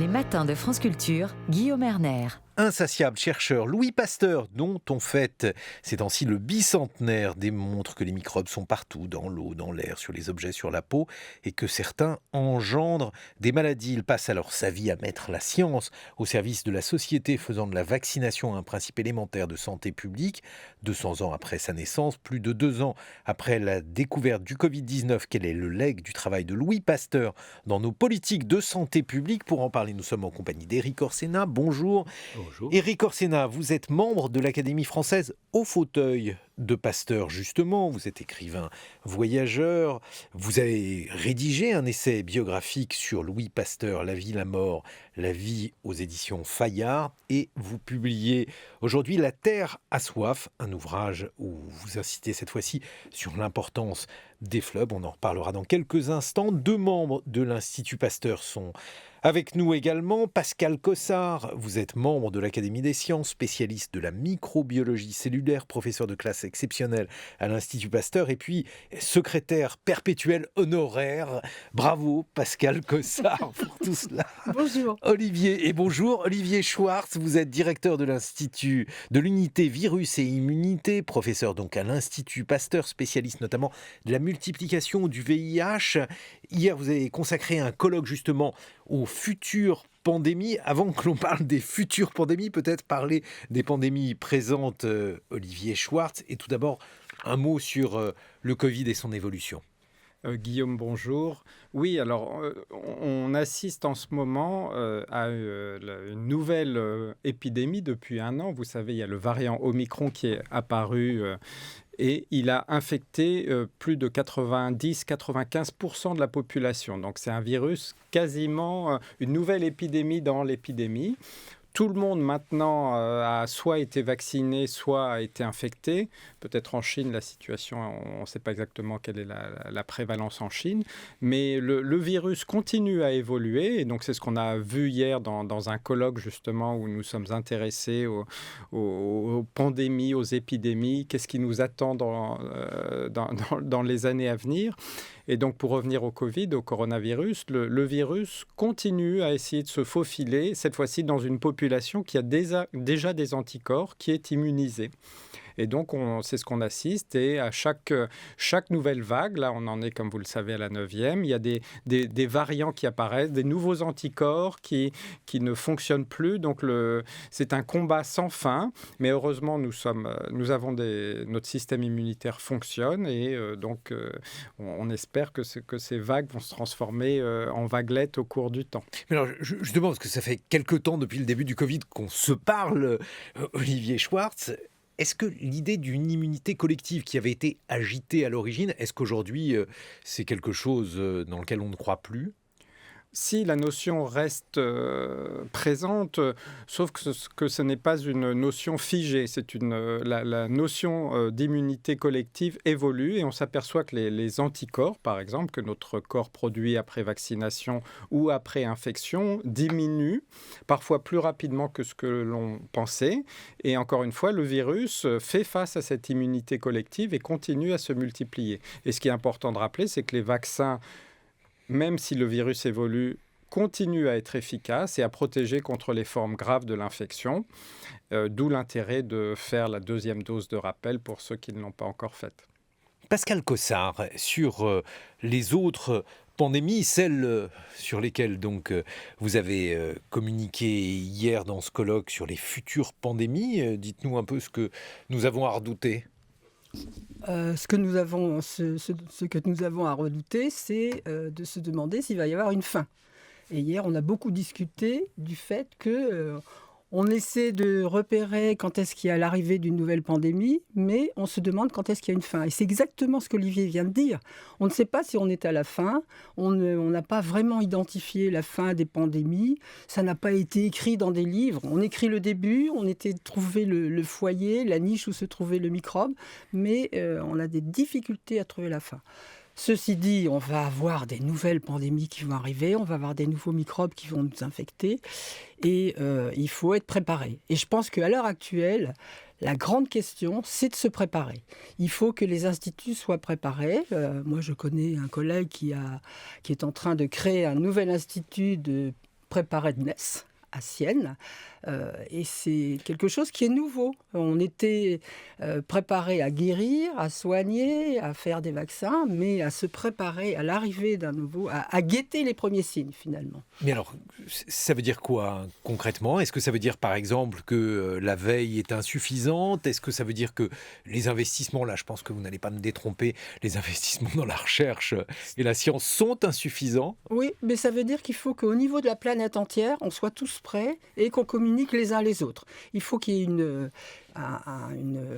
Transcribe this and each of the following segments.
Les matins de France Culture, Guillaume Erner. Insatiable chercheur Louis Pasteur, dont on fête ces temps-ci le bicentenaire, démontre que les microbes sont partout, dans l'eau, dans l'air, sur les objets, sur la peau, et que certains engendrent des maladies. Il passe alors sa vie à mettre la science au service de la société, faisant de la vaccination un principe élémentaire de santé publique. 200 ans après sa naissance, plus de 2 ans après la découverte du Covid-19, quel est le legs du travail de Louis Pasteur dans nos politiques de santé publique? Pour en parler, nous sommes en compagnie d'Éric Orsena. Bonjour. Bonjour. Éric Orsena, vous êtes membre de l'Académie française au fauteuil de Pasteur, justement. Vous êtes écrivain voyageur. Vous avez rédigé un essai biographique sur Louis Pasteur, La vie, la mort, la vie aux éditions Fayard. Et vous publiez aujourd'hui La Terre a soif, un ouvrage où vous insistez cette fois-ci sur l'importance des fleuves. On en reparlera dans quelques instants. 2 membres de l'Institut Pasteur sont avec nous également. Pascal Cossard, vous êtes membre de l'Académie des sciences, spécialiste de la microbiologie cellulaire, professeur de classe exceptionnel à l'Institut Pasteur et puis secrétaire perpétuel honoraire. Bravo Pascal Cossard pour tout cela. Bonjour. Bonjour Olivier Schwartz, vous êtes directeur de l'Institut de l'unité virus et immunité, professeur donc à l'Institut Pasteur, spécialiste notamment de la multiplication du VIH. Hier, vous avez consacré un colloque justement aux futures pandémies. Avant que l'on parle des futures pandémies, peut-être parler des pandémies présentes, Olivier Schwartz. Et tout d'abord, un mot sur le Covid et son évolution. Guillaume, bonjour. Oui, alors on assiste en ce moment à une nouvelle épidémie depuis 1 an. Vous savez, il y a le variant Omicron qui est apparu et il a infecté plus de 90-95% de la population. Donc c'est un virus quasiment une nouvelle épidémie dans l'épidémie. Tout le monde maintenant a soit été vacciné, soit a été infecté. Peut-être en Chine, la situation, on ne sait pas exactement quelle est la prévalence en Chine. Mais le virus continue à évoluer. Et donc, c'est ce qu'on a vu hier dans un colloque, justement, où nous sommes intéressés aux pandémies, aux épidémies. Qu'est-ce qui nous attend dans les années à venir? Et donc, pour revenir au Covid, au coronavirus, le virus continue à essayer de se faufiler, cette fois-ci dans une population qui a déjà des anticorps, qui est immunisée. Et donc, c'est ce qu'on assiste. Et à chaque nouvelle vague, là, on en est, comme vous le savez, à la 9e, il y a des variants qui apparaissent, des nouveaux anticorps qui ne fonctionnent plus. Donc, c'est un combat sans fin. Mais heureusement, notre système immunitaire fonctionne. Et donc, on espère que ces vagues vont se transformer en vaguelettes au cours du temps. Mais alors, justement, parce que ça fait quelques temps depuis le début du Covid qu'on se parle, Olivier Schwartz. Est-ce que l'idée d'une immunité collective qui avait été agitée à l'origine, est-ce qu'aujourd'hui c'est quelque chose dans lequel on ne croit plus ? Si la notion reste présente, sauf que ce n'est pas une notion figée, la notion d'immunité collective évolue et on s'aperçoit que les anticorps, par exemple, que notre corps produit après vaccination ou après infection, diminuent parfois plus rapidement que ce que l'on pensait. Et encore une fois, le virus fait face à cette immunité collective et continue à se multiplier. Et ce qui est important de rappeler, c'est que les vaccins, même si le virus évolue, continue à être efficace et à protéger contre les formes graves de l'infection, d'où l'intérêt de faire la 2e dose de rappel pour ceux qui ne l'ont pas encore faite. Pascal Cossard, sur les autres pandémies, celles sur lesquelles donc vous avez communiqué hier dans ce colloque sur les futures pandémies, dites-nous un peu ce que nous avons à redouter. Ce que nous avons à redouter, c'est de se demander s'il va y avoir une fin. Et hier, on a beaucoup discuté du fait que on essaie de repérer quand est-ce qu'il y a l'arrivée d'une nouvelle pandémie, mais on se demande quand est-ce qu'il y a une fin. Et c'est exactement ce qu'Olivier vient de dire. On ne sait pas si on est à la fin. On n'a pas vraiment identifié la fin des pandémies. Ça n'a pas été écrit dans des livres. On écrit le début, on était trouvé le foyer, la niche où se trouvait le microbe, mais on a des difficultés à trouver la fin. Ceci dit, on va avoir des nouvelles pandémies qui vont arriver, on va avoir des nouveaux microbes qui vont nous infecter et il faut être préparé. Et je pense qu'à l'heure actuelle, la grande question, c'est de se préparer. Il faut que les instituts soient préparés. Moi, je connais un collègue qui est en train de créer un nouvel institut de préparait de Metz, à Sienne. Et c'est quelque chose qui est nouveau. On était préparé à guérir, à soigner, à faire des vaccins, mais à se préparer à l'arrivée d'un nouveau, à guetter les premiers signes finalement. Mais alors, ça veut dire quoi concrètement? Est-ce que ça veut dire par exemple que la veille est insuffisante? Est-ce que ça veut dire que les investissements, là je pense que vous n'allez pas me détromper, les investissements dans la recherche et la science sont insuffisants? Oui, mais ça veut dire qu'il faut qu'au niveau de la planète entière, on soit tous prêts et qu'on communique les uns les autres. Il faut qu'il y ait une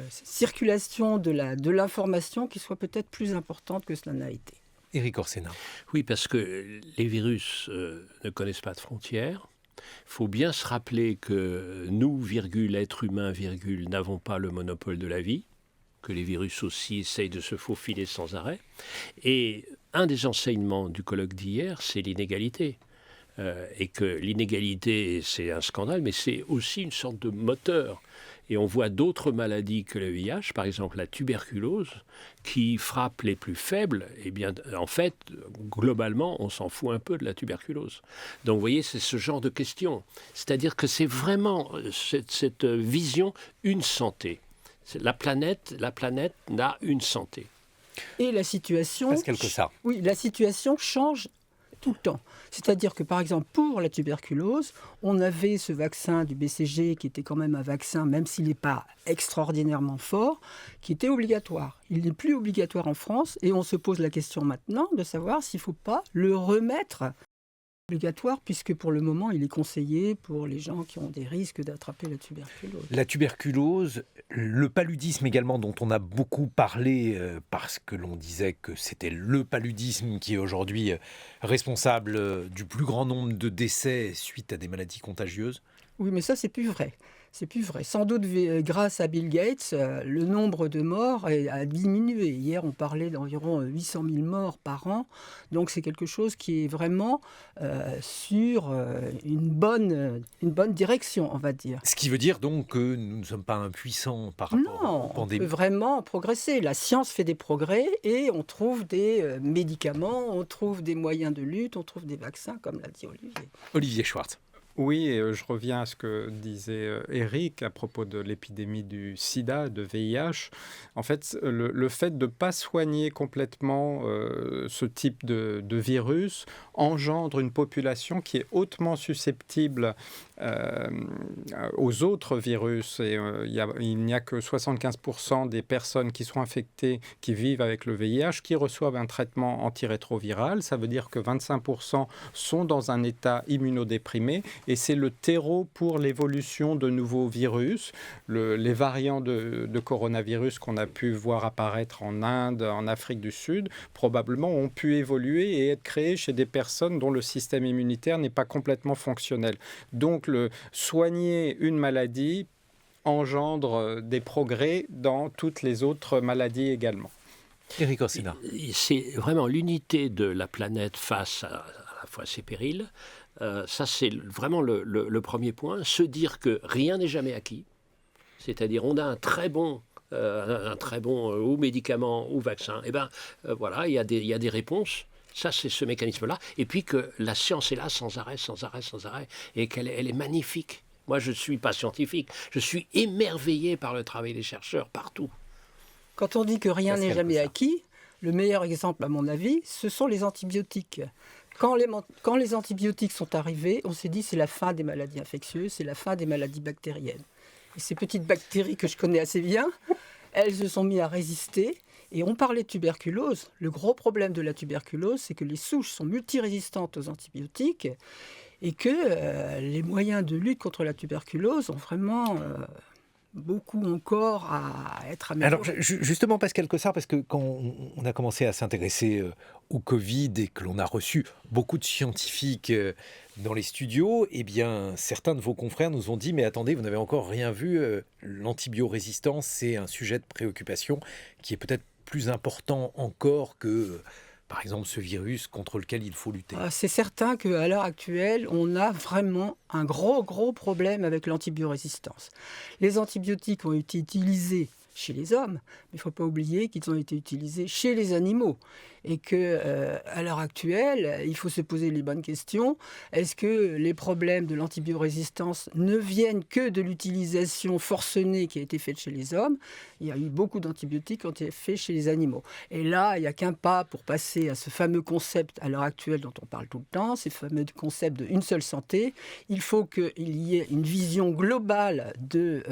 circulation de l'information qui soit peut-être plus importante que cela n'a été. Éric Orsena. Oui, parce que les virus ne connaissent pas de frontières. Il faut bien se rappeler que nous, êtres humains, n'avons pas le monopole de la vie, que les virus aussi essayent de se faufiler sans arrêt. Et un des enseignements du colloque d'hier, c'est l'inégalité. Et que l'inégalité, c'est un scandale, mais c'est aussi une sorte de moteur. Et on voit d'autres maladies que le VIH, par exemple la tuberculose, qui frappe les plus faibles. Eh bien, en fait, globalement, on s'en fout un peu de la tuberculose. Donc, vous voyez, c'est ce genre de question. C'est-à-dire que c'est vraiment cette vision, une santé. La planète n'a une santé. Et la situation... Pascal Cossard. Oui, la situation change tout le temps. C'est-à-dire que, par exemple, pour la tuberculose, on avait ce vaccin du BCG qui était quand même un vaccin, même s'il n'est pas extraordinairement fort, qui était obligatoire. Il n'est plus obligatoire en France et on se pose la question maintenant de savoir s'il ne faut pas le remettre obligatoire, puisque pour le moment, il est conseillé pour les gens qui ont des risques d'attraper la tuberculose. La tuberculose, le paludisme également, dont on a beaucoup parlé, parce que l'on disait que c'était le paludisme qui est aujourd'hui responsable du plus grand nombre de décès suite à des maladies contagieuses. Oui, mais ça, c'est plus vrai. C'est plus vrai. Sans doute grâce à Bill Gates, le nombre de morts a diminué. Hier, on parlait d'environ 800 000 morts par an. Donc, c'est quelque chose qui est vraiment sur une bonne direction, on va dire. Ce qui veut dire donc que nous ne sommes pas impuissants par rapport aux pandémies. On peut vraiment progresser. La science fait des progrès et on trouve des médicaments, on trouve des moyens de lutte, on trouve des vaccins, comme l'a dit Olivier. Olivier Schwartz. Oui, et je reviens à ce que disait Éric à propos de l'épidémie du sida, de VIH. En fait, le fait de ne pas soigner complètement ce type de virus engendre une population qui est hautement susceptible aux autres virus. Et il n'y a que 75% des personnes qui sont infectées, qui vivent avec le VIH, qui reçoivent un traitement antirétroviral. Ça veut dire que 25% sont dans un état immunodéprimé. Et c'est le terreau pour l'évolution de nouveaux virus. Les variants de coronavirus qu'on a pu voir apparaître en Inde, en Afrique du Sud, probablement ont pu évoluer et être créés chez des personnes dont le système immunitaire n'est pas complètement fonctionnel. Donc, soigner une maladie engendre des progrès dans toutes les autres maladies également. Éric Orsena. C'est vraiment l'unité de la planète face à la fois ces périls. Ça, c'est vraiment le premier point. Se dire que rien n'est jamais acquis. C'est-à-dire, on a un très bon ou médicament ou vaccin. Et bien, voilà, il y a des réponses. Ça, c'est ce mécanisme-là. Et puis que la science est là sans arrêt. Et qu'elle est magnifique. Moi, je ne suis pas scientifique. Je suis émerveillé par le travail des chercheurs partout. Quand on dit que rien n'est jamais acquis, le meilleur exemple, à mon avis, ce sont les antibiotiques. Quand les antibiotiques sont arrivés, on s'est dit c'est la fin des maladies infectieuses, c'est la fin des maladies bactériennes. Et ces petites bactéries que je connais assez bien, elles se sont mises à résister. Et on parlait de tuberculose. Le gros problème de la tuberculose, c'est que les souches sont multirésistantes aux antibiotiques et que les moyens de lutte contre la tuberculose ont vraiment... beaucoup encore à être amélioré. Alors justement, Pascal Cossard, parce que quand on a commencé à s'intéresser au Covid et que l'on a reçu beaucoup de scientifiques dans les studios, eh bien, certains de vos confrères nous ont dit « Mais attendez, vous n'avez encore rien vu, l'antibiorésistance, c'est un sujet de préoccupation qui est peut-être plus important encore que... » par exemple, ce virus contre lequel il faut lutter. C'est certain qu'à l'heure actuelle, on a vraiment un gros problème avec l'antibiorésistance. Les antibiotiques ont été utilisés chez les hommes, mais il ne faut pas oublier qu'ils ont été utilisés chez les animaux. Et qu'à l'heure actuelle, il faut se poser les bonnes questions. Est-ce que les problèmes de l'antibiorésistance ne viennent que de l'utilisation forcenée qui a été faite chez les hommes? Il y a eu beaucoup d'antibiotiques qui ont été faits chez les animaux. Et là, il n'y a qu'un pas pour passer à ce fameux concept à l'heure actuelle dont on parle tout le temps, ce fameux concept d'une seule santé. Il faut qu'il y ait une vision globale de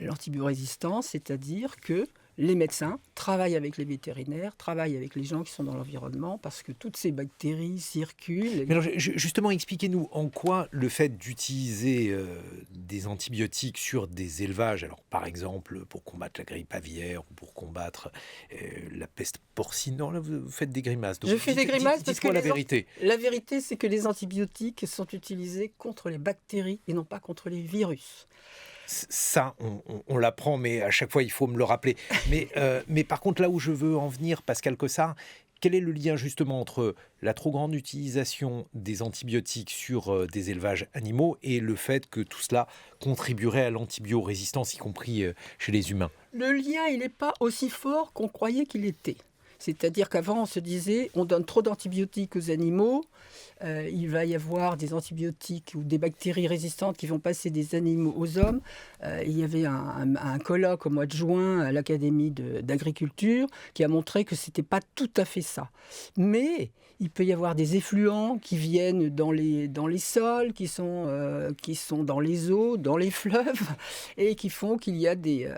l'antibiorésistance, c'est-à-dire que les médecins travaillent avec les vétérinaires, travaillent avec les gens qui sont dans l'environnement, parce que toutes ces bactéries circulent. Mais alors, justement, expliquez-nous en quoi le fait d'utiliser des antibiotiques sur des élevages, alors par exemple pour combattre la grippe aviaire ou pour combattre la peste porcine, non, là vous faites des grimaces. Donc, je fais des grimaces parce que la vérité. La vérité, c'est que les antibiotiques sont utilisés contre les bactéries et non pas contre les virus. Ça, on l'apprend, mais à chaque fois, il faut me le rappeler. Mais par contre, là où je veux en venir, Pascal Cossard, quel est le lien justement entre la trop grande utilisation des antibiotiques sur des élevages animaux et le fait que tout cela contribuerait à l'antibiorésistance, y compris chez les humains? Le lien, il n'est pas aussi fort qu'on croyait qu'il était. C'est-à-dire qu'avant, on se disait, on donne trop d'antibiotiques aux animaux, il va y avoir des antibiotiques ou des bactéries résistantes qui vont passer des animaux aux hommes. Il y avait un colloque au mois de juin à l'Académie d'agriculture qui a montré que ce n'était pas tout à fait ça. Mais il peut y avoir des effluents qui viennent dans les sols, qui sont dans les eaux, dans les fleuves, et qui font qu'il y a des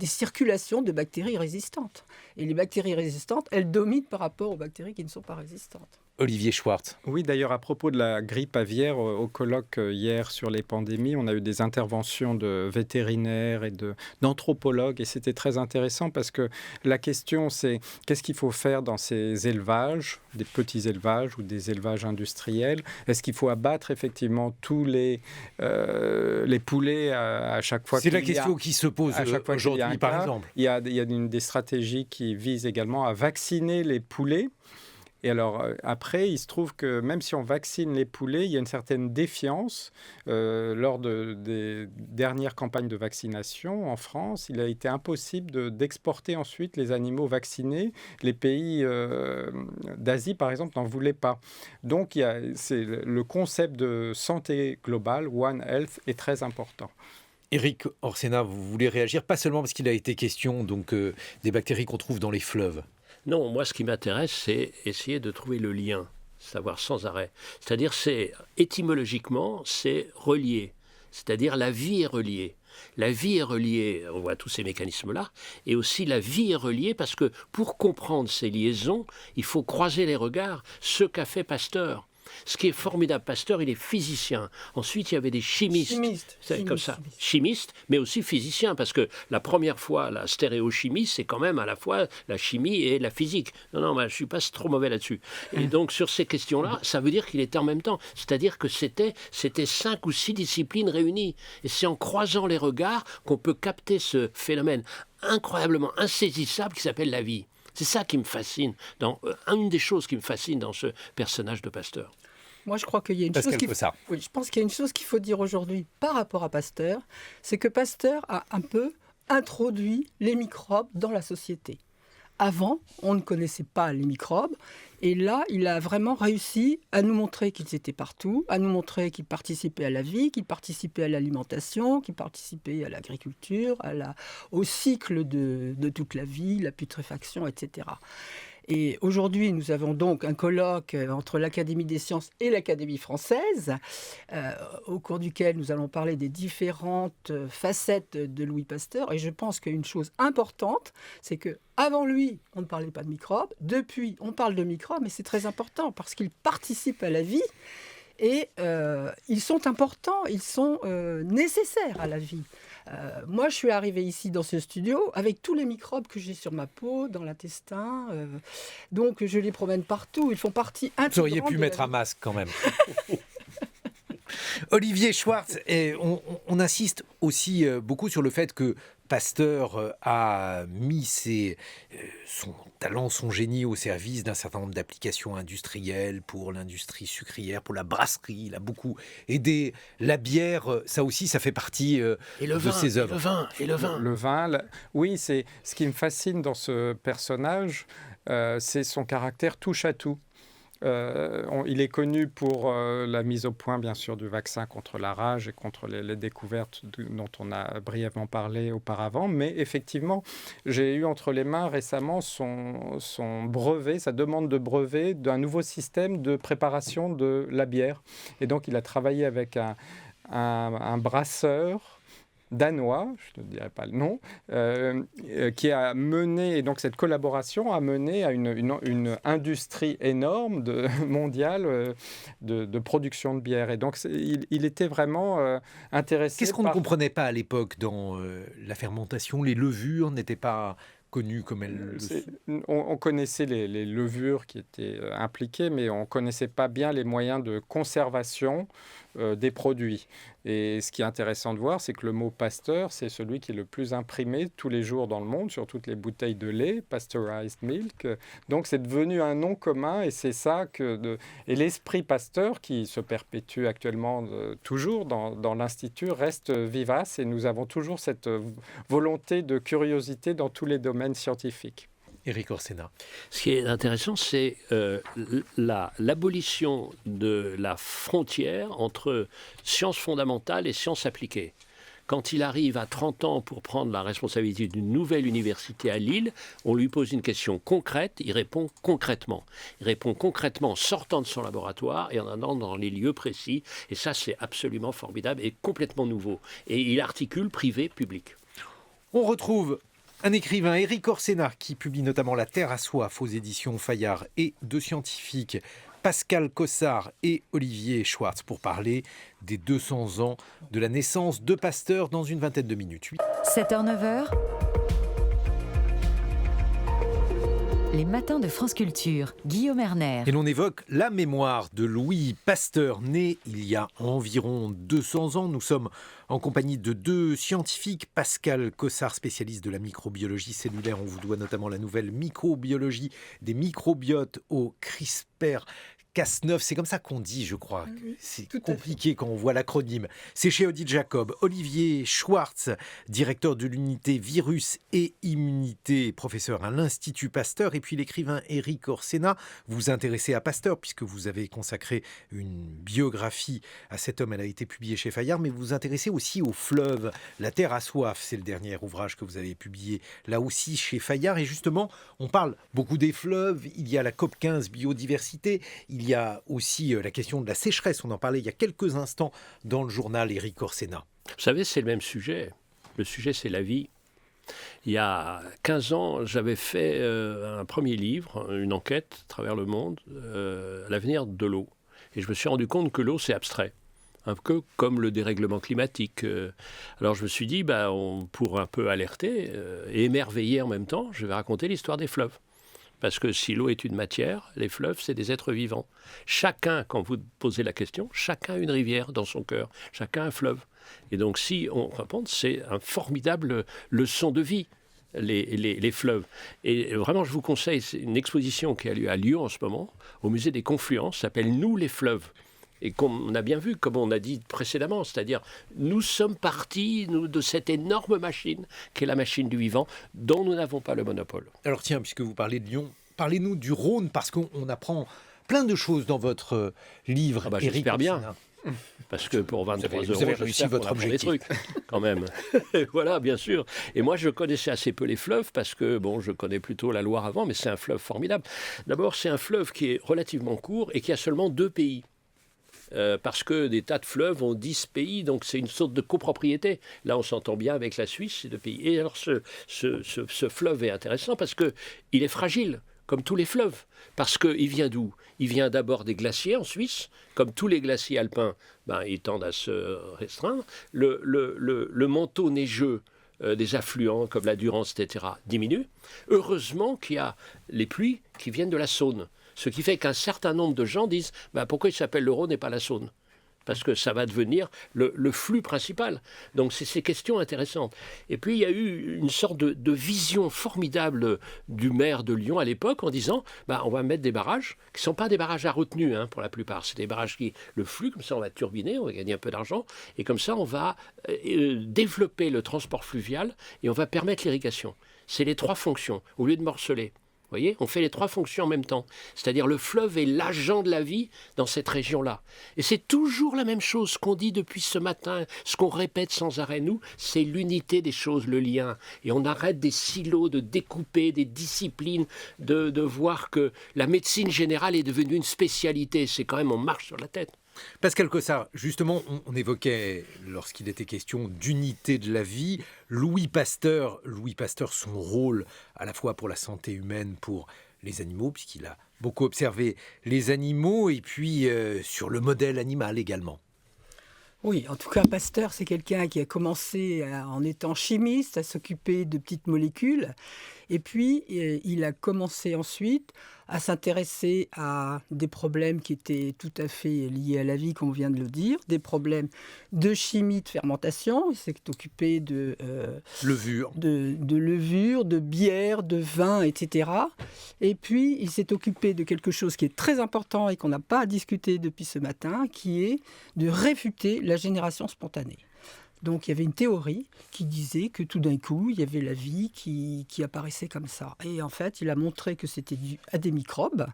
circulations de bactéries résistantes. Et les bactéries résistantes, elles dominent par rapport aux bactéries qui ne sont pas résistantes. Olivier Schwartz. Oui, d'ailleurs, à propos de la grippe aviaire, au colloque hier sur les pandémies, on a eu des interventions de vétérinaires et d'anthropologues, et c'était très intéressant parce que la question, c'est qu'est-ce qu'il faut faire dans ces élevages, des petits élevages ou des élevages industriels? Est-ce qu'il faut abattre effectivement tous les poulets à chaque fois C'est la question qui se pose aujourd'hui, par exemple. Il y a des stratégies qui visent également à vacciner les poulets. Et alors, après, il se trouve que même si on vaccine les poulets, il y a une certaine défiance. Lors des dernières campagnes de vaccination en France, il a été impossible d'exporter ensuite les animaux vaccinés. Les pays d'Asie, par exemple, n'en voulaient pas. Donc, c'est le concept de santé globale, One Health, est très important. Éric Orsena, vous voulez réagir, pas seulement parce qu'il a été question donc, des bactéries qu'on trouve dans les fleuves. Non, moi, ce qui m'intéresse, c'est essayer de trouver le lien, savoir sans arrêt. C'est-à-dire, étymologiquement, c'est relié. C'est-à-dire, la vie est reliée. La vie est reliée, on voit tous ces mécanismes-là, et aussi la vie est reliée parce que pour comprendre ces liaisons, il faut croiser les regards, ce qu'a fait Pasteur. Ce qui est formidable, Pasteur, il est physicien. Ensuite, il y avait des chimistes. Chimistes, mais aussi physiciens, parce que la première fois, la stéréochimie, c'est quand même à la fois la chimie et la physique. Non, je ne suis pas trop mauvais là-dessus. Et donc, sur ces questions-là, ça veut dire qu'il était en même temps. C'est-à-dire que c'était 5 ou 6 disciplines réunies. Et c'est en croisant les regards qu'on peut capter ce phénomène incroyablement insaisissable qui s'appelle la vie. C'est ça qui me fascine, une des choses qui me fascine dans ce personnage de Pasteur. Moi, je crois qu'il y a une chose je pense qu'il y a une chose qu'il faut dire aujourd'hui par rapport à Pasteur, c'est que Pasteur a un peu introduit les microbes dans la société. Avant, on ne connaissait pas les microbes. Et là, il a vraiment réussi à nous montrer qu'ils étaient partout, à nous montrer qu'ils participaient à la vie, qu'ils participaient à l'alimentation, qu'ils participaient à l'agriculture, au cycle de toute la vie, la putréfaction, etc. Et aujourd'hui, nous avons donc un colloque entre l'Académie des sciences et l'Académie française, au cours duquel nous allons parler des différentes facettes de Louis Pasteur. Et je pense qu'une chose importante, c'est qu'avant lui, on ne parlait pas de microbes. Depuis, on parle de microbes, mais c'est très important parce qu'ils participent à la vie. Et ils sont importants, ils sont nécessaires à la vie. Moi, je suis arrivée ici dans ce studio avec tous les microbes que j'ai sur ma peau, dans l'intestin. Donc, je les promène partout. Ils font partie intégrante. Vous auriez pu mettre un masque quand même. Olivier Schwartz, on insiste aussi beaucoup sur le fait que Pasteur a mis son talent, son génie au service d'un certain nombre d'applications industrielles pour l'industrie sucrière, pour la brasserie. Il a beaucoup aidé la bière. Ça aussi, ça fait partie de ses œuvres. Le vin, oui, c'est ce qui me fascine dans ce personnage, c'est son caractère touche à tout. Il est connu pour la mise au point, bien sûr, du vaccin contre la rage et contre les découvertes dont on a brièvement parlé auparavant. Mais effectivement, j'ai eu entre les mains récemment son brevet, sa demande de brevet d'un nouveau système de préparation de la bière. Et donc, il a travaillé avec un brasseur danois, je ne dirai pas le nom, qui a mené, et donc cette collaboration a mené à une industrie énorme mondiale de production de bière. Et donc il était vraiment intéressé. Qu'est-ce qu'on ne comprenait pas à l'époque dans la fermentation? Les levures n'étaient pas connues comme elles... On connaissait les levures qui étaient impliquées, mais on ne connaissait pas bien les moyens de conservation des produits. Et ce qui est intéressant de voir, c'est que le mot Pasteur, c'est celui qui est le plus imprimé tous les jours dans le monde, sur toutes les bouteilles de lait, pasteurized milk. Donc c'est devenu un nom commun, et c'est ça et l'esprit Pasteur, qui se perpétue actuellement toujours dans l'Institut, reste vivace, et nous avons toujours cette volonté de curiosité dans tous les domaines scientifiques. Éric Orsena. Ce qui est intéressant, c'est l'abolition de la frontière entre sciences fondamentales et sciences appliquées. Quand il arrive à 30 ans pour prendre la responsabilité d'une nouvelle université à Lille, on lui pose une question concrète, il répond concrètement. Il répond concrètement en sortant de son laboratoire et en allant dans les lieux précis. Et ça, c'est absolument formidable et complètement nouveau. Et il articule privé, public. On retrouve un écrivain, Éric Orsena, qui publie notamment La Terre à soif aux éditions Fayard, et deux scientifiques, Pascal Cossard et Olivier Schwartz, pour parler des 200 ans de la naissance de Pasteur dans une vingtaine de minutes. 7h-9h, les matins de France Culture, Guillaume Erner. Et l'on évoque la mémoire de Louis Pasteur, né il y a environ 200 ans. Nous sommes en compagnie de deux scientifiques, Pascal Cossard, spécialiste de la microbiologie cellulaire. On vous doit notamment la nouvelle microbiologie des microbiotes au CRISPR-Cas9. C'est comme ça qu'on dit, je crois. Oui, c'est compliqué quand on voit l'acronyme. C'est chez Odile Jacob. Olivier Schwartz, directeur de l'unité virus et immunité, professeur à l'Institut Pasteur. Et puis l'écrivain Éric Orsena. Vous vous intéressez à Pasteur puisque vous avez consacré une biographie à cet homme. Elle a été publiée chez Fayard, mais vous vous intéressez aussi aux fleuves. La Terre à soif, c'est le dernier ouvrage que vous avez publié là aussi chez Fayard. Et justement, on parle beaucoup des fleuves. Il y a la COP15 biodiversité. Il y a aussi la question de la sécheresse. On en parlait il y a quelques instants dans le journal Éric Orsena. Vous savez, c'est le même sujet. Le sujet, c'est la vie. Il y a 15 ans, j'avais fait un premier livre, une enquête à travers le monde, l'avenir de l'eau. Et je me suis rendu compte que l'eau, c'est abstrait. Un peu comme le dérèglement climatique. Alors je me suis dit, pour un peu alerter et émerveiller en même temps, je vais raconter l'histoire des fleuves. Parce que si l'eau est une matière, les fleuves, c'est des êtres vivants. Chacun, quand vous posez la question, chacun a une rivière dans son cœur, chacun un fleuve. Et donc si on répond, c'est une formidable leçon de vie, les fleuves. Et vraiment, je vous conseille, c'est une exposition qui a lieu à Lyon en ce moment, au musée des Confluences, s'appelle « Nous les fleuves ». Et qu'on a bien vu, comme on a dit précédemment, c'est-à-dire nous sommes partis de cette énorme machine qui est la machine du vivant, dont nous n'avons pas le monopole. Alors tiens, puisque vous parlez de Lyon, parlez-nous du Rhône, parce qu'on apprend plein de choses dans votre livre. J'espère bien. Parce que pour 23 vous avez réussi votre objectif. Des trucs, quand même. Voilà, bien sûr. Et moi, je connaissais assez peu les fleuves parce que, je connais plutôt la Loire avant, mais c'est un fleuve formidable. D'abord, c'est un fleuve qui est relativement court et qui a seulement 2 pays. Parce que des tas de fleuves ont 10 pays, donc c'est une sorte de copropriété. Là, on s'entend bien avec la Suisse, ces 2 pays. Et alors, ce fleuve est intéressant parce qu'il est fragile, comme tous les fleuves. Parce qu'il vient d'où? Il vient d'abord des glaciers en Suisse. Comme tous les glaciers alpins, ils tendent à se restreindre. Le manteau neigeux des affluents, comme la Durance, etc., diminue. Heureusement qu'il y a les pluies qui viennent de la Saône. Ce qui fait qu'un certain nombre de gens disent pourquoi il s'appelle le Rhône et pas la Saône? parce que ça va devenir le flux principal. Donc c'est ces questions intéressantes. Et puis il y a eu une sorte de vision formidable du maire de Lyon à l'époque en disant on va mettre des barrages qui ne sont pas des barrages à retenue pour la plupart. C'est des barrages qui, le flux, comme ça on va turbiner, on va gagner un peu d'argent et comme ça on va développer le transport fluvial et on va permettre l'irrigation. C'est les 3 fonctions, au lieu de morceler. Vous voyez, on fait les 3 fonctions en même temps. C'est-à-dire le fleuve est l'agent de la vie dans cette région-là. Et c'est toujours la même chose, ce qu'on dit depuis ce matin, ce qu'on répète sans arrêt, nous, c'est l'unité des choses, le lien. Et on arrête des silos, de découper des disciplines, de voir que la médecine générale est devenue une spécialité. C'est quand même, on marche sur la tête. Pascal Cossard, justement, on évoquait, lorsqu'il était question d'unité de la vie, Louis Pasteur, son rôle à la fois pour la santé humaine, pour les animaux, puisqu'il a beaucoup observé les animaux, et puis sur le modèle animal également. Oui, en tout cas, Pasteur, c'est quelqu'un qui a commencé en étant chimiste à s'occuper de petites molécules. Et puis, il a commencé ensuite à s'intéresser à des problèmes qui étaient tout à fait liés à la vie, comme on vient de le dire, des problèmes de chimie de fermentation. Il s'est occupé de levure, de bière, de vin, etc. Et puis, il s'est occupé de quelque chose qui est très important et qu'on n'a pas à discuter depuis ce matin, qui est de réfuter la génération spontanée. Donc il y avait une théorie qui disait que tout d'un coup, il y avait la vie qui apparaissait comme ça. Et en fait, il a montré que c'était dû à des microbes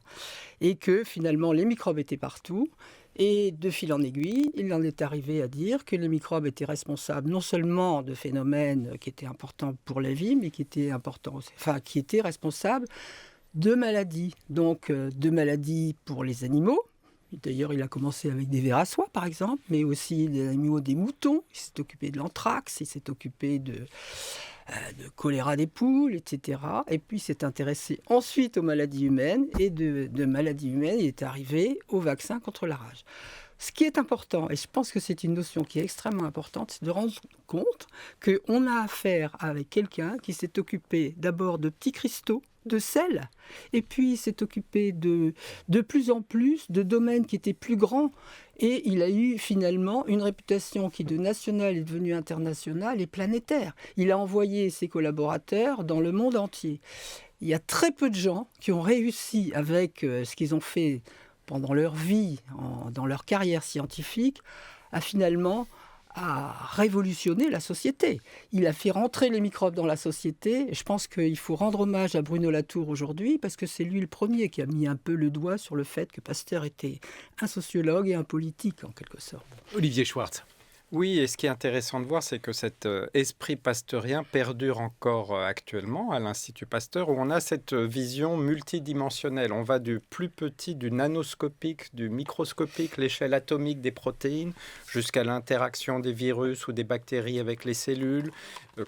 et que finalement, les microbes étaient partout. Et de fil en aiguille, il en est arrivé à dire que les microbes étaient responsables non seulement de phénomènes qui étaient importants pour la vie, mais qui étaient responsables de maladies. Donc de maladies pour les animaux. D'ailleurs, il a commencé avec des vers à soie, par exemple, mais aussi des animaux, des moutons. Il s'est occupé de l'anthrax, il s'est occupé de choléra des poules, etc. Et puis, il s'est intéressé ensuite aux maladies humaines. Et de maladies humaines, il est arrivé au vaccin contre la rage. Ce qui est important, et je pense que c'est une notion qui est extrêmement importante, c'est de rendre compte qu'on a affaire avec quelqu'un qui s'est occupé d'abord de petits cristaux, de sel, et puis il s'est occupé de plus en plus de domaines qui étaient plus grands, et il a eu finalement une réputation qui de nationale est devenue internationale et planétaire. Il a envoyé ses collaborateurs dans le monde entier. Il y a très peu de gens qui ont réussi avec ce qu'ils ont fait pendant leur vie, dans leur carrière scientifique, à révolutionner la société. Il a fait rentrer les microbes dans la société. Et je pense qu'il faut rendre hommage à Bruno Latour aujourd'hui, parce que c'est lui le premier qui a mis un peu le doigt sur le fait que Pasteur était un sociologue et un politique, en quelque sorte. Olivier Schwartz. Oui, et ce qui est intéressant de voir, c'est que cet esprit pasteurien perdure encore actuellement à l'Institut Pasteur, où on a cette vision multidimensionnelle. On va du plus petit, du nanoscopique, du microscopique, l'échelle atomique des protéines, jusqu'à l'interaction des virus ou des bactéries avec les cellules,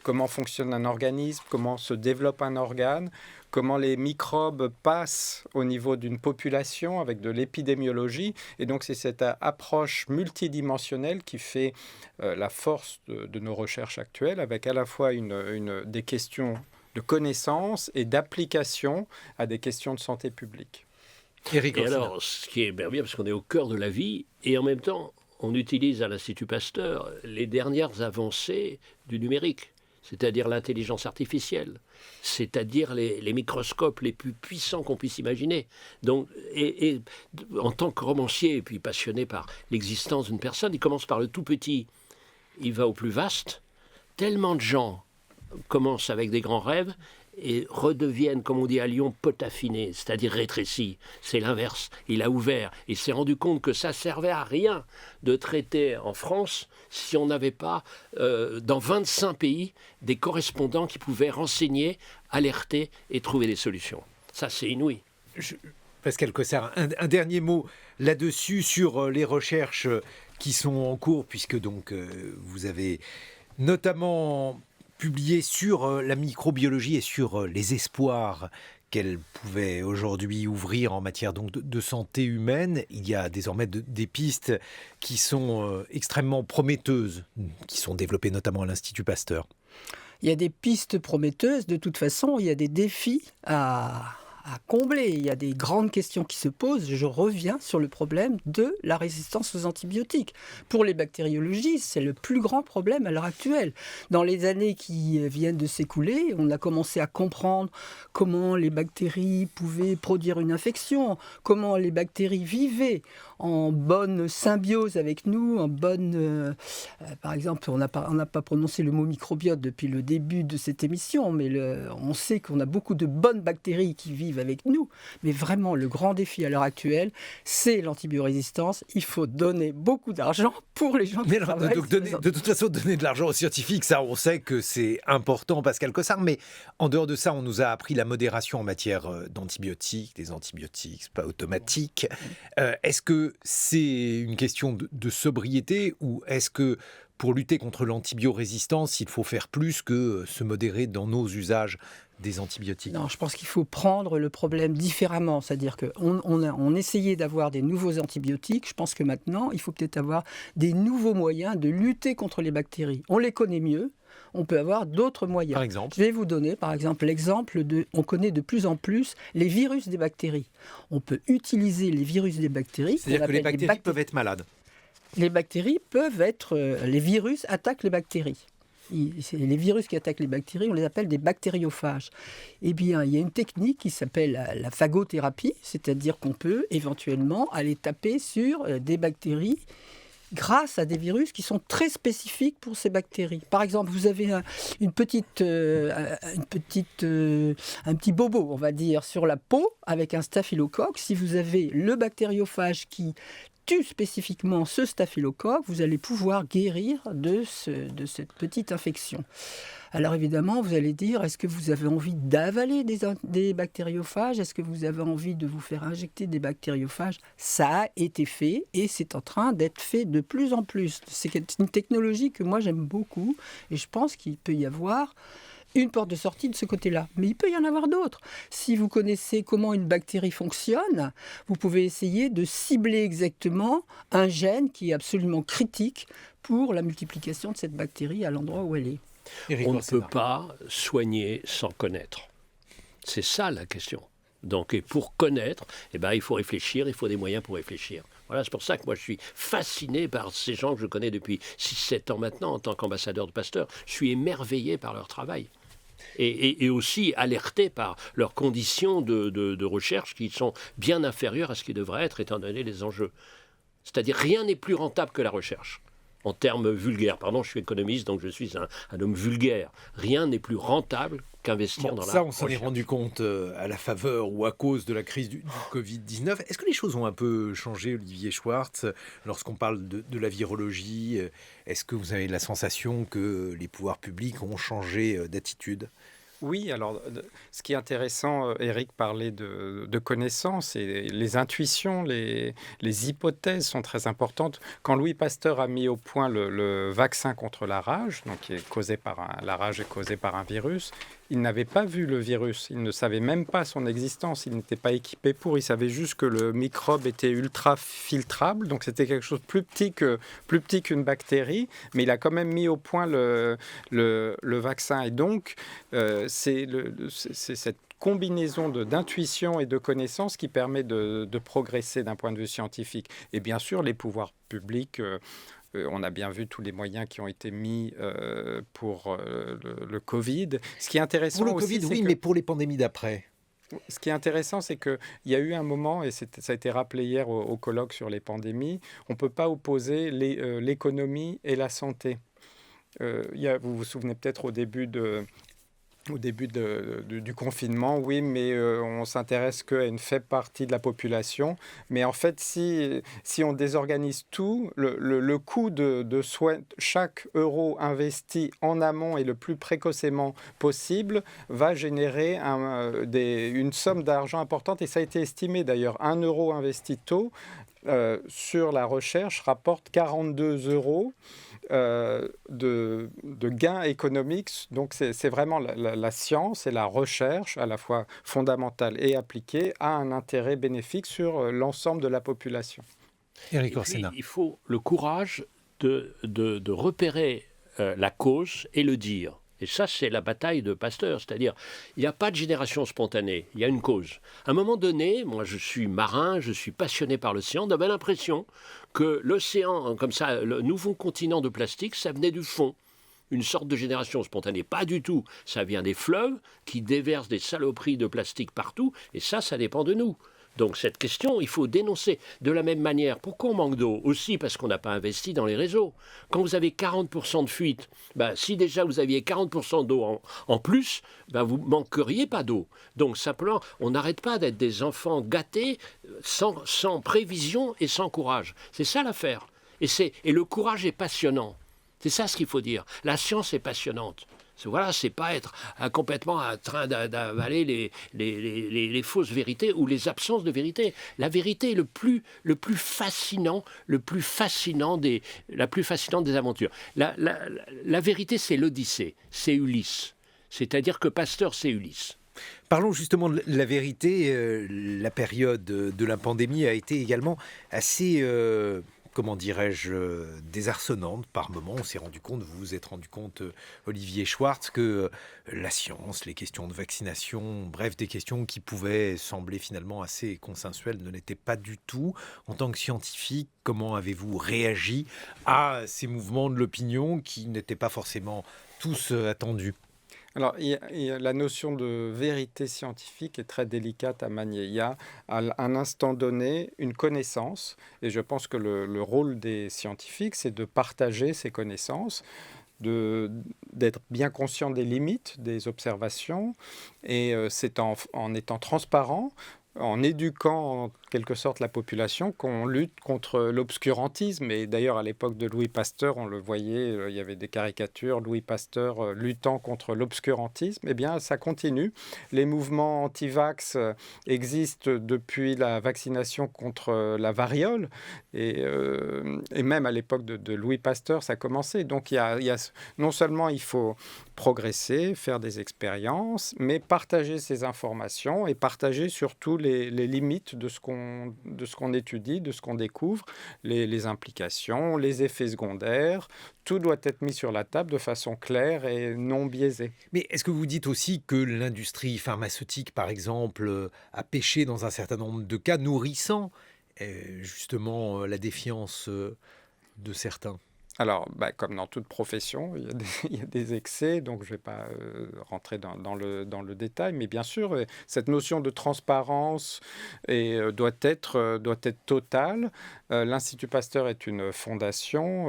comment fonctionne un organisme, comment se développe un organe, comment les microbes passent au niveau d'une population avec de l'épidémiologie. Et donc, c'est cette approche multidimensionnelle qui fait la force de nos recherches actuelles, avec à la fois des questions de connaissance et d'application à des questions de santé publique. Éric Orsena. Alors, ce qui est bien, parce qu'on est au cœur de la vie, et en même temps, on utilise à l'Institut Pasteur les dernières avancées du numérique, c'est-à-dire l'intelligence artificielle, c'est-à-dire les microscopes les plus puissants qu'on puisse imaginer. Donc, et en tant que romancier, et puis passionné par l'existence d'une personne, il commence par le tout petit, il va au plus vaste. Tellement de gens commencent avec des grands rêves et redeviennent, comme on dit à Lyon, potaffinés, c'est-à-dire rétrécis. C'est l'inverse. Il a ouvert. Il s'est rendu compte que ça servait à rien de traiter en France si on n'avait pas, dans 25 pays, des correspondants qui pouvaient renseigner, alerter et trouver des solutions. Ça, c'est inouï. Pascal Cossard, un dernier mot là-dessus sur les recherches qui sont en cours, puisque donc vous avez notamment publié sur la microbiologie et sur les espoirs qu'elle pouvait aujourd'hui ouvrir en matière donc de santé humaine. Il y a désormais des pistes qui sont extrêmement prometteuses, qui sont développées notamment à l'Institut Pasteur. Il y a des pistes prometteuses. De toute façon, il y a des défis à à combler. Il y a des grandes questions qui se posent. Je reviens sur le problème de la résistance aux antibiotiques. Pour les bactériologistes, c'est le plus grand problème à l'heure actuelle. Dans les années qui viennent de s'écouler, on a commencé à comprendre comment les bactéries pouvaient produire une infection, comment les bactéries vivaient en bonne symbiose avec nous, en bonne... par exemple, on n'a pas prononcé le mot microbiote depuis le début de cette émission, mais on sait qu'on a beaucoup de bonnes bactéries qui vivent avec nous. Mais vraiment, le grand défi à l'heure actuelle, c'est l'antibiorésistance. Il faut donner beaucoup d'argent pour les gens qui travaillent. Donc de toute façon, donner de l'argent aux scientifiques, ça, on sait que c'est important, Pascal Cossard. Mais en dehors de ça, on nous a appris la modération en matière d'antibiotiques, des antibiotiques, c'est pas automatique. Est-ce que c'est une question de sobriété ou est-ce que pour lutter contre l'antibiorésistance, il faut faire plus que se modérer dans nos usages des antibiotiques? Non, je pense qu'il faut prendre le problème différemment. C'est-à-dire qu'on essayait d'avoir des nouveaux antibiotiques. Je pense que maintenant, il faut peut-être avoir des nouveaux moyens de lutter contre les bactéries. On les connaît mieux. On peut avoir d'autres moyens. Par exemple? Je vais vous donner, par exemple, l'exemple on connaît de plus en plus les virus des bactéries. On peut utiliser les virus des bactéries. C'est-à-dire que les bactéries peuvent être malades. Les bactéries peuvent être... les virus attaquent les bactéries. Les virus qui attaquent les bactéries, on les appelle des bactériophages. Eh bien, il y a une technique qui s'appelle la phagothérapie, c'est-à-dire qu'on peut éventuellement aller taper sur des bactéries grâce à des virus qui sont très spécifiques pour ces bactéries. Par exemple, vous avez un petit bobo, on va dire, sur la peau avec un staphylocoque. Si vous avez le bactériophage qui tue spécifiquement ce staphylocoque, vous allez pouvoir guérir de cette petite infection. Alors évidemment, vous allez dire, est-ce que vous avez envie d'avaler des bactériophages? Est-ce que vous avez envie de vous faire injecter des bactériophages? Ça a été fait et c'est en train d'être fait de plus en plus. C'est une technologie que moi j'aime beaucoup et je pense qu'il peut y avoir une porte de sortie de ce côté-là. Mais il peut y en avoir d'autres. Si vous connaissez comment une bactérie fonctionne, vous pouvez essayer de cibler exactement un gène qui est absolument critique pour la multiplication de cette bactérie à l'endroit où elle est. On ne peut pas soigner sans connaître. C'est ça la question. Donc, et pour connaître, il faut réfléchir, il faut des moyens pour réfléchir. Voilà, c'est pour ça que moi je suis fasciné par ces gens que je connais depuis 6-7 ans maintenant en tant qu'ambassadeur de Pasteur. Je suis émerveillé par leur travail. Et aussi alerté par leurs conditions de recherche qui sont bien inférieures à ce qui devrait être étant donné les enjeux. C'est-à-dire rien n'est plus rentable que la recherche. En termes vulgaires, pardon, je suis économiste, donc je suis un homme vulgaire. Rien n'est plus rentable qu'investir dans la recherche. Ça, on s'en est rendu compte à la faveur ou à cause de la crise du Covid-19. Est-ce que les choses ont un peu changé, Olivier Schwartz, lorsqu'on parle de la virologie? Est-ce que vous avez la sensation que les pouvoirs publics ont changé d'attitude? Oui, alors ce qui est intéressant, Eric parlait de connaissances et les intuitions, les hypothèses sont très importantes. Quand Louis Pasteur a mis au point le vaccin contre la rage, donc qui est causé la rage est causée par un virus, il n'avait pas vu le virus, il ne savait même pas son existence, il n'était pas équipé pour, il savait juste que le microbe était ultra filtrable, donc c'était quelque chose de plus petit qu'une bactérie, mais il a quand même mis au point le vaccin. Et donc, c'est cette combinaison d'intuition et de connaissances qui permet de progresser d'un point de vue scientifique. Et bien sûr, les pouvoirs publics... on a bien vu tous les moyens qui ont été mis pour le Covid. Ce qui est intéressant pour le aussi, Covid, oui, mais pour les pandémies d'après. Ce qui est intéressant, c'est qu'il y a eu un moment, et ça a été rappelé hier au colloque sur les pandémies, on ne peut pas opposer l'économie et la santé. Vous vous souvenez peut-être au début du confinement, oui, mais on s'intéresse qu'à une faible partie de la population. Mais en fait, si on désorganise tout, le coût de soin, chaque euro investi en amont et le plus précocement possible va générer une somme d'argent importante. Et ça a été estimé d'ailleurs, 1 euro investi tôt sur la recherche rapporte 42 euros. De gains économiques. Donc c'est vraiment la science et la recherche, à la fois fondamentale et appliquée, a un intérêt bénéfique sur l'ensemble de la population. Éric Orsena. Il faut le courage de repérer la cause et le dire. Et ça, c'est la bataille de Pasteur. C'est-à-dire, il n'y a pas de génération spontanée, il y a une cause. À un moment donné, moi je suis marin, je suis passionné par l'océan, on avait l'impression que l'océan, comme ça, le nouveau continent de plastique, ça venait du fond. Une sorte de génération spontanée. Pas du tout. Ça vient des fleuves qui déversent des saloperies de plastique partout, et ça dépend de nous. Donc cette question, il faut dénoncer. De la même manière, pourquoi on manque d'eau? Aussi parce qu'on n'a pas investi dans les réseaux. Quand vous avez 40% de fuite, si déjà vous aviez 40% d'eau en plus, vous ne manqueriez pas d'eau. Donc simplement, on n'arrête pas d'être des enfants gâtés, sans prévision et sans courage. C'est ça l'affaire. Et le courage est passionnant. C'est ça ce qu'il faut dire. La science est passionnante. Voilà, c'est pas être complètement en train d'avaler les fausses vérités ou les absences de vérité. La vérité est la plus fascinante des aventures. La vérité, c'est l'Odyssée, c'est Ulysse. C'est-à-dire que Pasteur, c'est Ulysse. Parlons justement de la vérité. La période de la pandémie a été également assez... comment dirais-je, désarçonnante par moments. On s'est rendu compte, vous vous êtes rendu compte, Olivier Schwartz, que la science, les questions de vaccination, bref, des questions qui pouvaient sembler finalement assez consensuelles, ne l'étaient pas du tout. En tant que scientifique, comment avez-vous réagi à ces mouvements de l'opinion qui n'étaient pas forcément tous attendus ? Alors, la notion de vérité scientifique est très délicate à manier. Il y a à un instant donné une connaissance, et je pense que le rôle des scientifiques, c'est de partager ces connaissances, d'être bien conscient des limites des observations, et c'est en étant transparent, en éduquant en quelque sorte la population, qu'on lutte contre l'obscurantisme. Et d'ailleurs, à l'époque de Louis Pasteur, on le voyait, il y avait des caricatures, Louis Pasteur luttant contre l'obscurantisme. Eh bien, ça continue. Les mouvements anti-vax existent depuis la vaccination contre la variole. Et même à l'époque de Louis Pasteur, ça a commencé. Donc, non seulement il faut progresser, faire des expériences, mais partager ces informations et partager surtout les limites de ce qu'on étudie, de ce qu'on découvre, les implications, les effets secondaires. Tout doit être mis sur la table de façon claire et non biaisée. Mais est-ce que vous dites aussi que l'industrie pharmaceutique, par exemple, a péché dans un certain nombre de cas, nourrissant justement la défiance de certains ? Alors, comme dans toute profession, il y a des excès, donc je ne vais pas rentrer dans le détail, mais bien sûr, cette notion de transparence doit être totale. L'Institut Pasteur est une fondation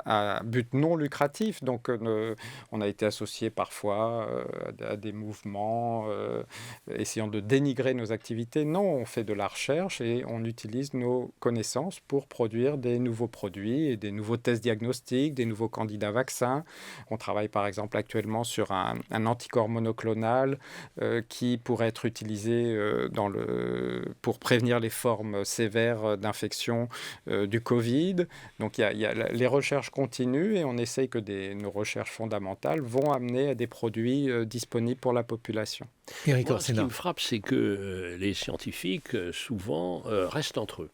à but non lucratif, donc on a été associé parfois à des mouvements essayant de dénigrer nos activités. Non, on fait de la recherche et on utilise nos connaissances pour produire des nouveaux produits et des nouveaux tests diagnostiques, des nouveaux candidats vaccins. On travaille par exemple actuellement sur un anticorps monoclonal qui pourrait être utilisé pour prévenir les formes sévères d'infection du Covid. Donc les recherches continuent et on essaye que nos recherches fondamentales vont amener à des produits disponibles pour la population. Moi, ce qui me frappe, c'est que les scientifiques, souvent, restent entre eux.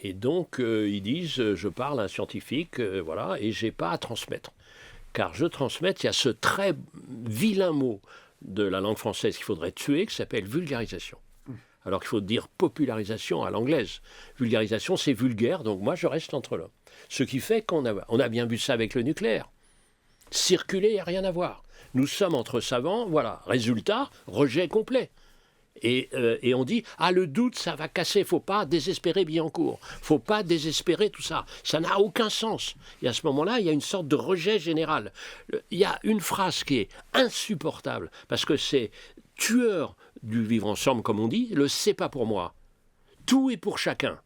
Et donc, ils disent, je parle à un scientifique, voilà, et je n'ai pas à transmettre. Car je transmets, il y a ce très vilain mot de la langue française qu'il faudrait tuer, qui s'appelle vulgarisation. Alors qu'il faut dire popularisation à l'anglaise. Vulgarisation, c'est vulgaire, donc moi, je reste entre là. Ce qui fait qu'on a bien vu ça avec le nucléaire. Circuler, il n'y a rien à voir. Nous sommes entre savants, voilà. Résultat, rejet complet. Et on dit, le doute, ça va casser, il ne faut pas désespérer Billancourt, il ne faut pas désespérer tout ça, ça n'a aucun sens. Et à ce moment-là, il y a une sorte de rejet général. Il y a une phrase qui est insupportable, parce que c'est tueur du vivre ensemble, comme on dit, le « c'est pas pour moi ». Tout est pour chacun.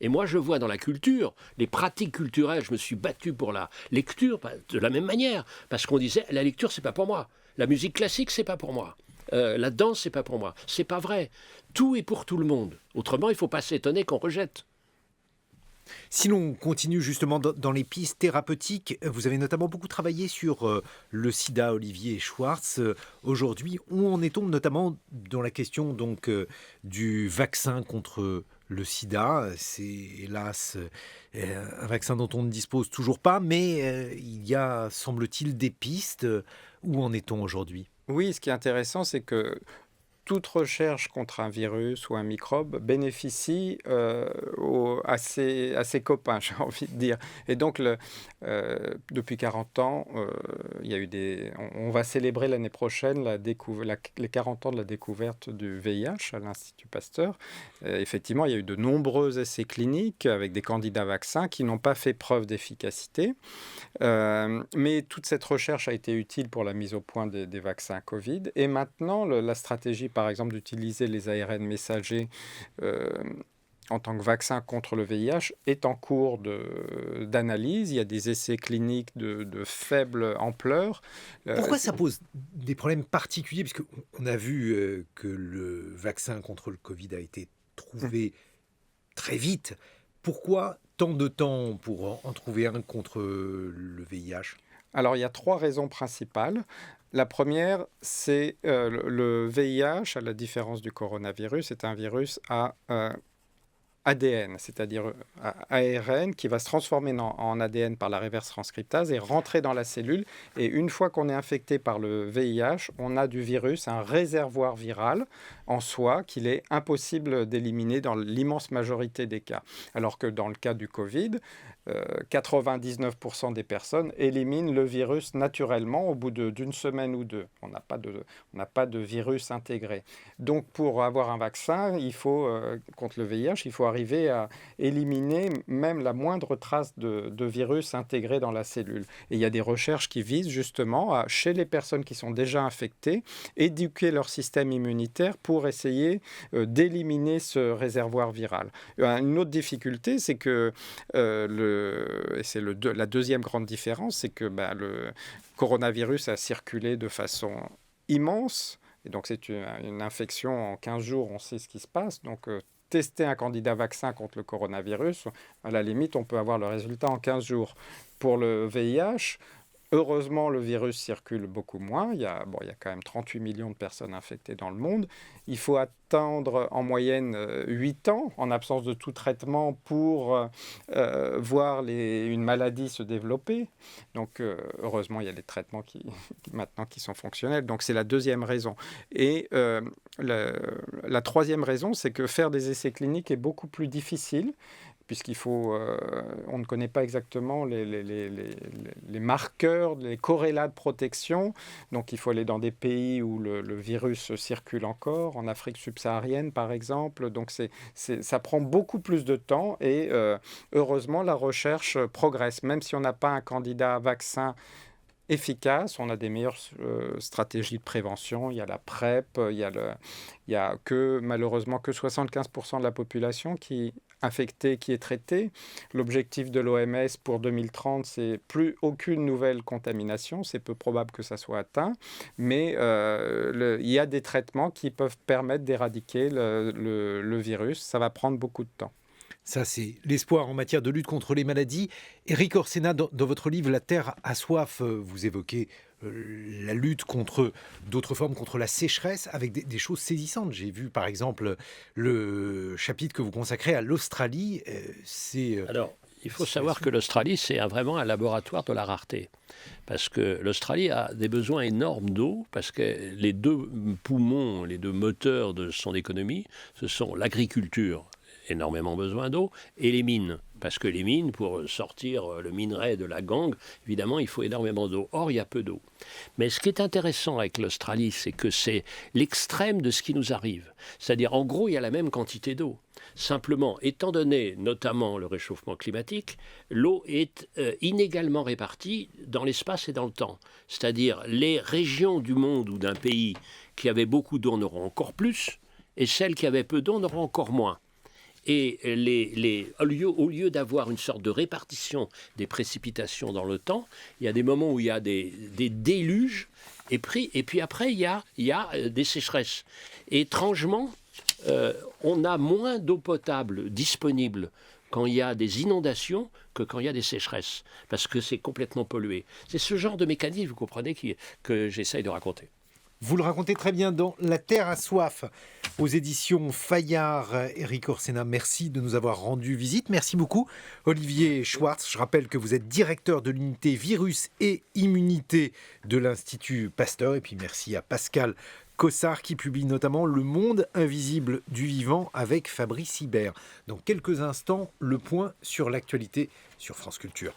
Et moi, je vois dans la culture, les pratiques culturelles, je me suis battu pour la lecture de la même manière, parce qu'on disait, la lecture, c'est pas pour moi. La musique classique, c'est pas pour moi. La danse, c'est pas pour moi. C'est pas vrai. Tout est pour tout le monde. Autrement, il ne faut pas s'étonner qu'on rejette. Si l'on continue justement dans les pistes thérapeutiques, vous avez notamment beaucoup travaillé sur le sida, Olivier Schwartz. Aujourd'hui, où en est-on notamment dans la question donc du vaccin contre le sida. C'est hélas un vaccin dont on ne dispose toujours pas, mais il y a, semble-t-il, des pistes. Où en est-on aujourd'hui ? Oui, ce qui est intéressant, c'est que toute recherche contre un virus ou un microbe bénéficie à ses copains, j'ai envie de dire. Et donc, depuis 40 ans, il y a eu on va célébrer l'année prochaine les 40 ans de la découverte du VIH à l'Institut Pasteur. Effectivement, il y a eu de nombreux essais cliniques avec des candidats vaccins qui n'ont pas fait preuve d'efficacité. Mais toute cette recherche a été utile pour la mise au point des vaccins Covid. Et maintenant, la stratégie, par exemple, d'utiliser les ARN messagers en tant que vaccin contre le VIH est en cours d'analyse. Il y a des essais cliniques de faible ampleur. Pourquoi ça pose des problèmes particuliers ? Parce qu'on a vu que le vaccin contre le Covid a été trouvé très vite. Pourquoi tant de temps pour en trouver un contre le VIH ? Alors, il y a 3 raisons principales. La première, c'est le VIH, à la différence du coronavirus, c'est un virus à ADN, c'est-à-dire ARN, qui va se transformer en ADN par la reverse transcriptase et rentrer dans la cellule. Et une fois qu'on est infecté par le VIH, on a du virus, un réservoir viral en soi qu'il est impossible d'éliminer dans l'immense majorité des cas. Alors que dans le cas du Covid, 99% des personnes éliminent le virus naturellement au bout d'une semaine ou deux. On n'a pas de virus intégré. Donc pour avoir un vaccin, contre le VIH, il faut arriver à éliminer même la moindre trace de virus intégré dans la cellule. Et il y a des recherches qui visent justement chez les personnes qui sont déjà infectées, éduquer leur système immunitaire pour essayer d'éliminer ce réservoir viral. Une autre difficulté, c'est que la deuxième grande différence, c'est que le coronavirus a circulé de façon immense. Et donc, c'est une infection en 15 jours, on sait ce qui se passe. Donc, tester un candidat vaccin contre le coronavirus, à la limite, on peut avoir le résultat en 15 jours. Pour le VIH, heureusement, le virus circule beaucoup moins. Il y a quand même 38 millions de personnes infectées dans le monde. Il faut attendre en moyenne 8 ans, en absence de tout traitement, pour voir une maladie se développer. Donc, heureusement, il y a des traitements maintenant qui sont fonctionnels. Donc, c'est la deuxième raison. Et la troisième raison, c'est que faire des essais cliniques est beaucoup plus difficile, on ne connaît pas exactement les marqueurs, les corrélats de protection. Donc, il faut aller dans des pays où le virus circule encore, en Afrique subsaharienne, par exemple. Donc, ça prend beaucoup plus de temps et heureusement, la recherche progresse. Même si on n'a pas un candidat vaccin efficace, on a des meilleures stratégies de prévention. Il y a la PrEP, il y a malheureusement que 75% de la population infectée qui est traitée. L'objectif de l'OMS pour 2030, c'est plus aucune nouvelle contamination. C'est peu probable que ça soit atteint, mais il y a des traitements qui peuvent permettre d'éradiquer le virus. Ça va prendre beaucoup de temps. Ça, c'est l'espoir en matière de lutte contre les maladies. Éric Orsena, dans votre livre « La Terre a soif », vous évoquez la lutte contre d'autres formes, contre la sécheresse, avec des choses saisissantes. J'ai vu, par exemple, le chapitre que vous consacrez à l'Australie. Alors, il faut savoir que l'Australie, c'est vraiment un laboratoire de la rareté. Parce que l'Australie a des besoins énormes d'eau, parce que les 2 poumons, les 2 moteurs de son économie, ce sont l'agriculture, énormément besoin d'eau, et les mines. Parce que les mines, pour sortir le minerai de la gangue, évidemment, il faut énormément d'eau. Or, il y a peu d'eau. Mais ce qui est intéressant avec l'Australie, c'est que c'est l'extrême de ce qui nous arrive. C'est-à-dire, en gros, il y a la même quantité d'eau. Simplement, étant donné notamment le réchauffement climatique, l'eau est inégalement répartie dans l'espace et dans le temps. C'est-à-dire, les régions du monde ou d'un pays qui avaient beaucoup d'eau en auront encore plus, et celles qui avaient peu d'eau en auront encore moins. Et au lieu d'avoir une sorte de répartition des précipitations dans le temps, il y a des moments où il y a des déluges, et puis après, il y a des sécheresses. Et étrangement, on a moins d'eau potable disponible quand il y a des inondations que quand il y a des sécheresses, parce que c'est complètement pollué. C'est ce genre de mécanisme, vous comprenez, que j'essaye de raconter. Vous le racontez très bien dans La Terre a soif, aux éditions Fayard. Éric Orsena, merci de nous avoir rendu visite. Merci beaucoup, Olivier Schwartz. Je rappelle que vous êtes directeur de l'unité Virus et Immunité de l'Institut Pasteur. Et puis merci à Pascal Cossard qui publie notamment Le monde invisible du vivant avec Fabrice Hibert. Dans quelques instants, le point sur l'actualité sur France Culture.